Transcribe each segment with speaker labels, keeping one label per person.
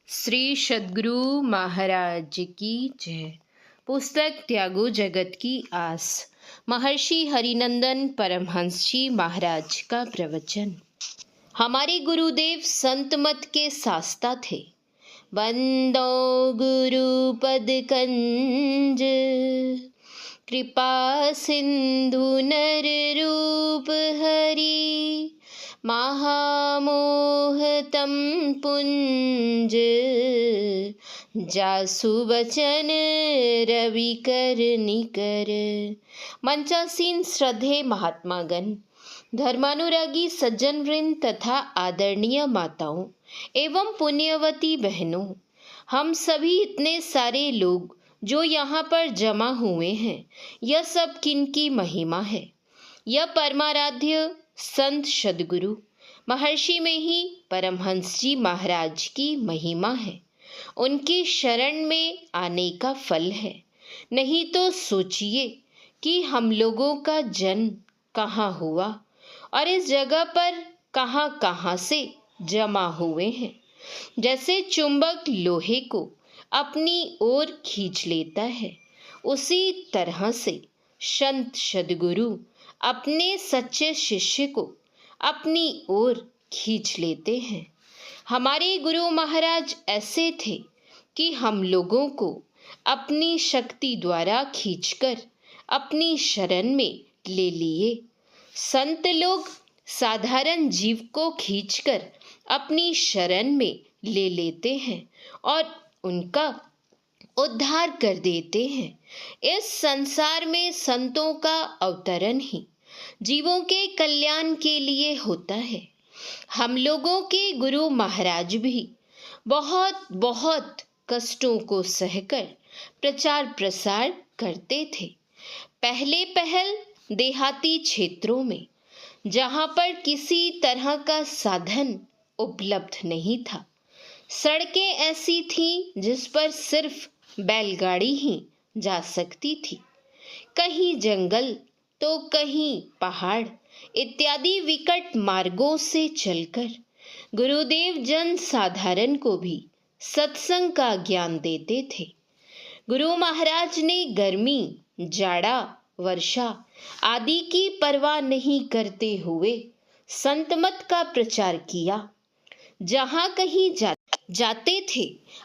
Speaker 1: श्री सद्गुरु महाराज की जय। पुस्तक त्यागो जगत की आस। महर्षि हरिनंदन परमहंस जी महाराज का प्रवचन। हमारे गुरुदेव संत मत के शास्ता थे। बंदो गुरु पद कंज, कृपा सिंधु नर रूप हरि, महामोह तम पुंज, जासु बचन रवि कर निकर। मंचासीन श्रद्धेय महात्मागण, धर्मानुरागी सज्जन वृंद तथा आदरणीय माताओं एवं पुण्यवती बहनों, हम सभी इतने सारे लोग जो यहाँ पर जमा हुए हैं, यह सब किनकी महिमा है? यह परमाराध्य संत सद्गुरु महर्षि में ही परमहंस जी महाराज की महिमा है। उनकी शरण में आने का फल है। नहीं तो सोचिए कि हम लोगों का जन्म कहाँ हुआ और इस जगह पर कहाँ कहाँ से जमा हुए हैं। जैसे चुंबक लोहे को अपनी ओर खींच लेता है, उसी तरह से संत सद्गुरु अपने सच्चे शिष्य को अपनी ओर खींच लेते हैं। हमारे गुरु महाराज ऐसे थे कि हम लोगों को अपनी शक्ति द्वारा खींचकर अपनी शरण में ले लिए। संत लोग साधारण जीव को खींचकर अपनी शरण में ले लेते हैं और उनका उद्धार कर देते हैं। इस संसार में संतों का अवतरण ही जीवों के कल्याण के लिए होता है। हम लोगों के गुरु महाराज भी बहुत बहुत कष्टों को सहकर प्रचार प्रसार करते थे। पहले पहल देहाती क्षेत्रों में, जहाँ पर किसी तरह का साधन उपलब्ध नहीं था। सड़कें ऐसी थीं जिस पर सिर्फ बैलगाड़ी ही जा सकती थी। कहीं जंगल तो कहीं पहाड़ इत्यादि विकट मार्गों से चलकर गुरुदेव जन साधारण को भी सत्संग का ज्ञान देते थे। गुरु महाराज ने गर्मी, जाड़ा, वर्षा आदि की परवाह नहीं करते हुए संतमत का प्रचार किया। जहाँ कहीं जाते थे,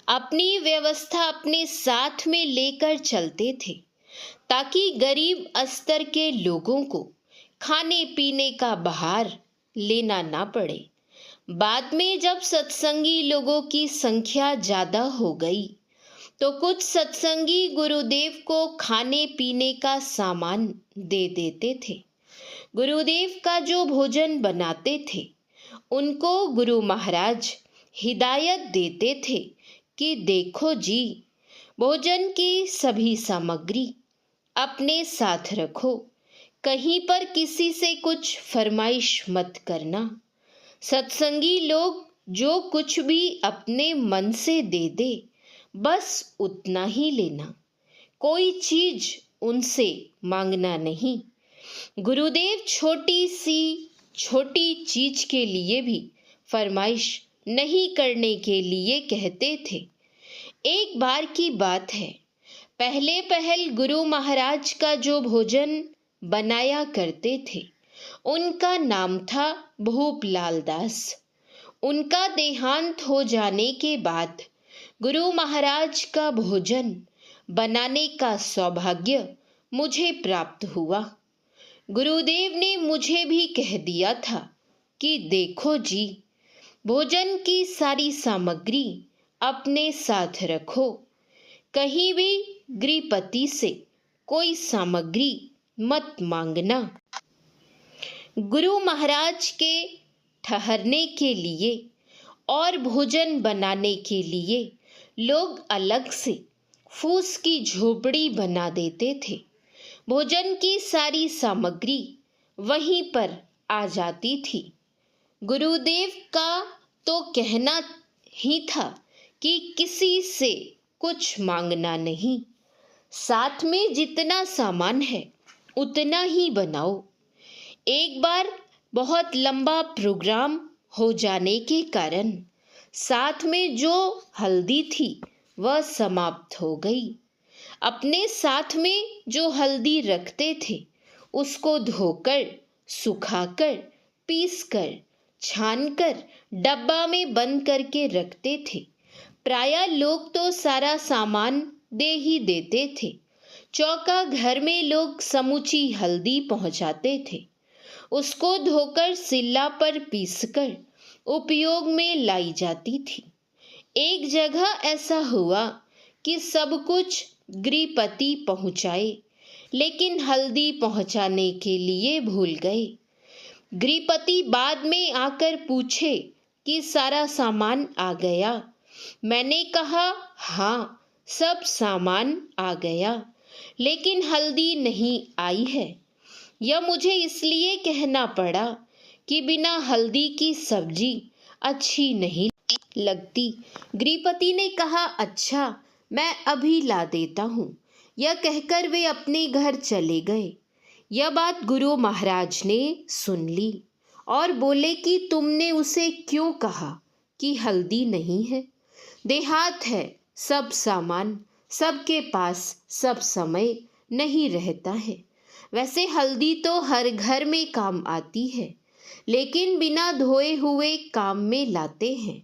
Speaker 1: अपनी व्यवस्था अपने साथ में लेकर चलते थे, ताकि गरीब स्तर के लोगों को खाने पीने का भार लेना ना पड़े। बाद में जब सत्संगी लोगों की संख्या ज़्यादा हो गई, तो कुछ सत्संगी गुरुदेव को खाने पीने का सामान दे देते थे। गुरुदेव का जो भोजन बनाते थे, उनको गुरु महाराज हिदायत देते थे कि देखो जी, भोजन की सभी सामग्री अपने साथ रखो, कहीं पर किसी से कुछ फरमाइश मत करना। सत्संगी लोग जो कुछ भी अपने मन से दे दे, बस उतना ही लेना, कोई चीज उनसे मांगना नहीं। गुरुदेव छोटी चीज के लिए भी फरमाइश नहीं करने के लिए कहते थे। एक बार की बात है, पहले पहल गुरु महाराज का जो भोजन बनाया करते थे, उनका नाम था भूपलाल दास। उनका देहांत हो जाने के बाद गुरु महाराज का भोजन बनाने का सौभाग्य मुझे प्राप्त हुआ। गुरुदेव ने मुझे भी कह दिया था कि देखो जी, भोजन की सारी सामग्री अपने साथ रखो, कहीं भी गृहपति से कोई सामग्री मत मांगना। गुरु महाराज के ठहरने के लिए और भोजन बनाने के लिए लोग अलग से फूस की झोपड़ी बना देते थे। भोजन की सारी सामग्री वहीं पर आ जाती थी। गुरुदेव का तो कहना ही था कि किसी से कुछ मांगना नहीं, साथ में जितना सामान है उतना ही बनाओ। एक बार बहुत लंबा प्रोग्राम हो जाने के कारण साथ में जो हल्दी थी वह समाप्त हो गई। अपने साथ में जो हल्दी रखते थे उसको धोकर, सुखाकर, पीसकर, छानकर डब्बा में बंद करके रखते थे। प्रायः लोग तो सारा सामान दे ही देते थे। चौका घर में लोग समूची हल्दी पहुंचाते थे। उसको धोकर सिल्ला पर पीसकर उपयोग में लाई जाती थी। एक जगह ऐसा हुआ कि सब कुछ गृहपति पहुंचाए, लेकिन हल्दी पहुंचाने के लिए भूल गए। गृहपति बाद में आकर पूछे कि सारा सामान आ गया? मैंने कहा हाँ, सब सामान आ गया, लेकिन हल्दी नहीं आई है। यह मुझे इसलिए कहना पड़ा कि बिना हल्दी की सब्जी अच्छी नहीं लगती। गृहपति ने कहा अच्छा, मैं अभी ला देता हूँ। यह कहकर वे अपने घर चले गए। यह बात गुरु महाराज ने सुन ली और बोले कि तुमने उसे क्यों कहा कि हल्दी नहीं है? देहात है, सब सामान सबके पास सब समय नहीं रहता है। वैसे हल्दी तो हर घर में काम आती है, लेकिन बिना धोए हुए काम में लाते हैं।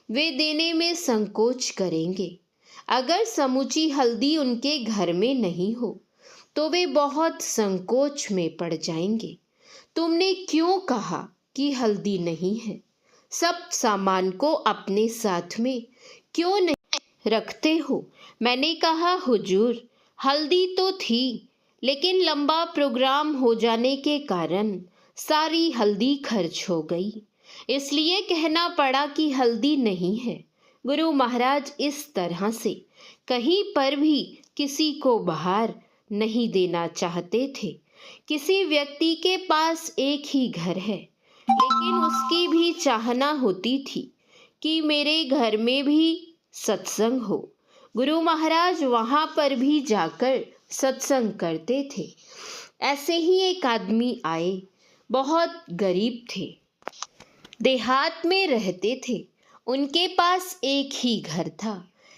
Speaker 1: वे देने में संकोच करेंगे। अगर समूची हल्दी उनके घर में नहीं हो तो वे बहुत संकोच में पड़ जाएंगे। तुमने क्यों कहा कि हल्दी नहीं है? सब सामान को अपने साथ में क्यों नहीं रखते हो? मैंने कहा हुजूर, हल्दी तो थी, लेकिन लंबा प्रोग्राम हो जाने के कारण सारी हल्दी खर्च हो गई, इसलिए कहना पड़ा कि हल्दी नहीं है। गुरु महाराज इस तरह से कहीं पर भी किसी को बाहर नहीं देना चाहते थे। किसी व्यक्ति के पास एक ही घर है, लेकिन उसकी भी चाहना होती थी कि मेरे घर में भी सत्संग हो। गुरु महाराज वहाँ पर भी जाकर सत्संग करते थे। ऐसे ही एक आदमी आए, बहुत गरीब थे, देहात में रहते थे। उनके पास एक ही घर था,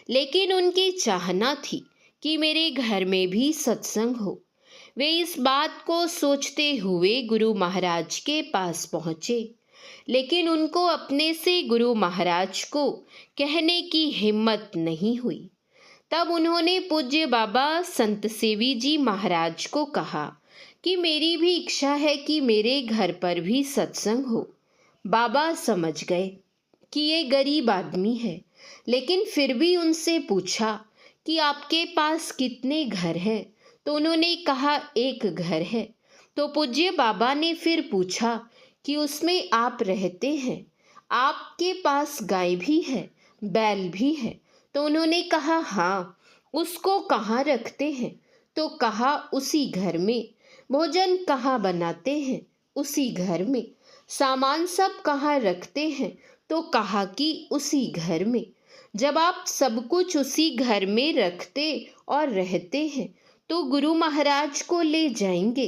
Speaker 1: लेकिन उनकी चाहना थी कि मेरे घर में भी सत्संग हो। वे इस बात को सोचते हुए गुरु महाराज के पास पहुँचे, लेकिन उनको अपने से गुरु महाराज को कहने की हिम्मत नहीं हुई। तब उन्होंने पूज्य बाबा संत सेवी जी महाराज को कहा कि मेरी भी इच्छा है कि मेरे घर पर भी सत्संग हो। बाबा समझ गए कि ये गरीब आदमी है, लेकिन फिर भी उनसे पूछा कि आपके पास कितने घर हैं? तो उन्होंने कहा एक घर है। तो पूज्य बाबा ने फिर पूछा कि उसमें आप रहते हैं? आपके पास गाय भी है, बैल भी है? तो उन्होंने कहा हाँ। उसको कहाँ रखते हैं? तो कहा उसी घर में। भोजन कहाँ बनाते हैं? उसी घर में। सामान सब कहाँ रखते हैं? तो कहा कि उसी घर में। जब आप सब कुछ उसी घर में रखते और रहते हैं, तो गुरु महाराज को ले जाएंगे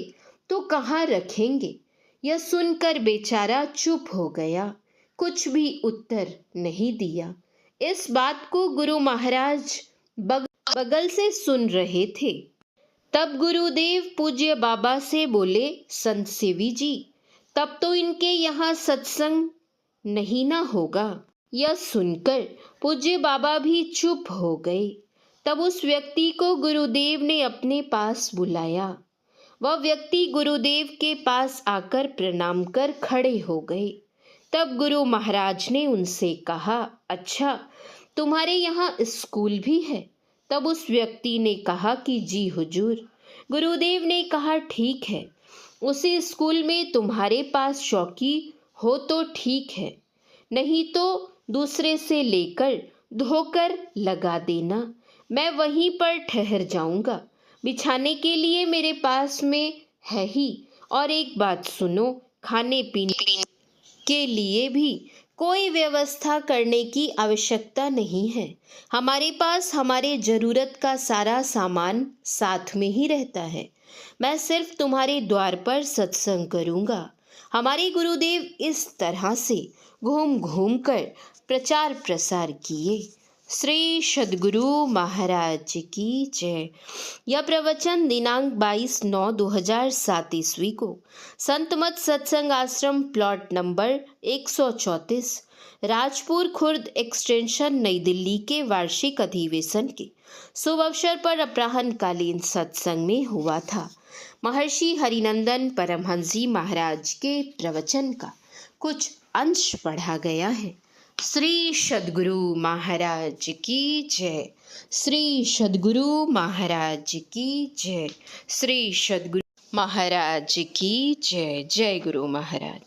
Speaker 1: तो कहाँ रखेंगे? यह सुनकर बेचारा चुप हो गया, कुछ भी उत्तर नहीं दिया। इस बात को गुरु महाराज बगल से सुन रहे थे। तब गुरुदेव पूज्य बाबा से बोले, संत सेवी जी, तब तो इनके यहाँ सत्संग नहीं ना होगा। यह सुनकर पूज्य बाबा भी चुप हो गए। तब उस व्यक्ति को गुरुदेव ने अपने पास बुलाया। वह व्यक्ति गुरुदेव के पास आकर प्रणाम कर खड़े हो गए। तब गुरु महाराज ने उनसे कहा, अच्छा, तुम्हारे यहाँ स्कूल भी है? तब उस व्यक्ति ने कहा कि जी हुजूर। गुरुदेव ने कहा ठीक है, उसी स्कूल में तुम्हारे पास चौकी हो तो ठीक है, नहीं तो दूसरे से लेकर धोकर लगा देना। मैं वहीं पर ठहर जाऊंगा। बिछाने के लिए मेरे पास में है ही। और एक बात सुनो, खाने पीने के लिए भी कोई व्यवस्था करने की आवश्यकता नहीं है। हमारे पास हमारे ज़रूरत का सारा सामान साथ में ही रहता है। मैं सिर्फ तुम्हारे द्वार पर सत्संग करूँगा। हमारे गुरुदेव इस तरह से घूम घूम कर प्रचार प्रसार किए। श्री सद्गुरु महाराज की जय। यह प्रवचन दिनांक 22/9/2007 ईस्वी को संत मत सत्संग आश्रम plot number 134 Rajpur Khurd extension नई दिल्ली के वार्षिक अधिवेशन के शुभ अवसर पर अपराह्नकालीन सत्संग में हुआ था। महर्षि हरिनंदन परमहंस जी महाराज के प्रवचन का कुछ अंश पढ़ा गया है। श्री सद्गुरु महाराज की जय। श्री सद्गुरु महाराज की जय। श्री सद्गुरु महाराज की जय। जय गुरु महाराज।